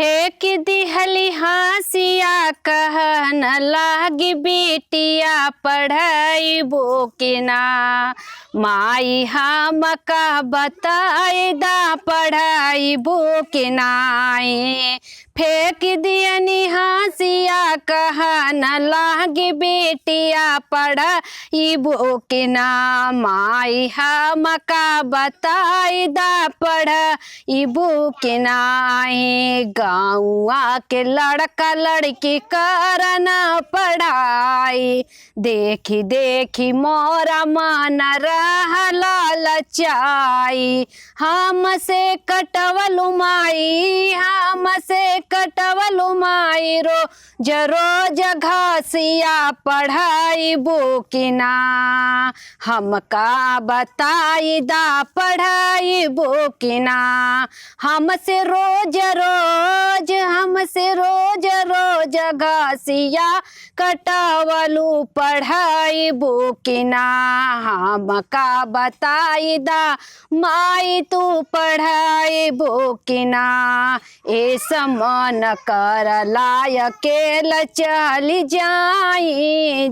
फेंक दिहली हासिया कहन लागी बिटिया पढ़ाइबो के ना। माई हम का बताई दा पढ़ाइबो के नाए। फेंक दियनी हासिया कहन लागी बिटिया पढ़ाइबो के ना। माई हम का बताई दा पढ़ाइबो के नाए। गाँवा के लड़का लड़की करना पढ़ाई देखी देखी मोरा मन रहला लचाई। हमसे कटवलु माई हमसे कटवलु माई रोज रोज घसिया पढ़ाइबो कि ना। हमका बताई दा पढ़ाइबो कि ना। हमसे रोज रोज घसिया कटवलु पढ़ाइबो कि ना। हमका बताई दा माई तू पढ़ाइबो कि ना। ऐसा मन कर लायकेल चली जाई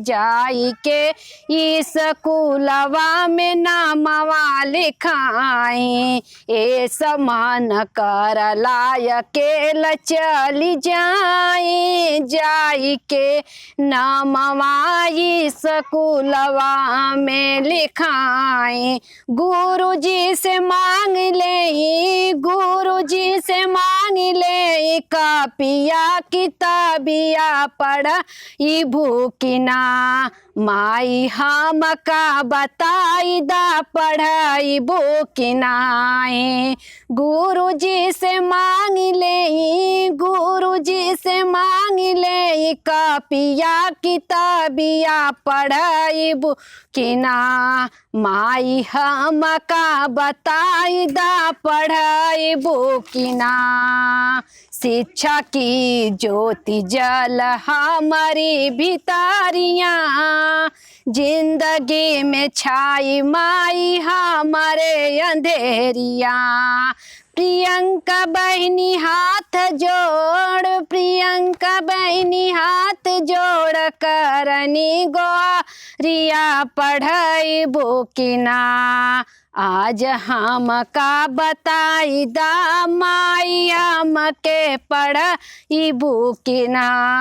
के स्कूलवा में नामवा लिखाई। ऐसा मन कर लायकेल चली जाई के नामवा स्कूलवा में लिखाई। गुरुजी से मांग ले कापिया किताबिया पढ़ाइबो कि ना। माई हम का बताई दा पढ़ाइबो कि नाए। गुरुजी से मांग ले कापिया किताबिया पढ़ाइबो कि ना। माई हम का बताई दा पढ़ाइबो कि ना। शिक्षा की ज्योति जल हमारी भितारियाँ जिंदगी में छाई माई हमारे अंधेरिया। प्रियंका बहनी हाथ जोड़ करनी गोरिया पढ़ाइबो कि ना। आज हम का बताई दा माई हम के पढ़ाइबो कि ना।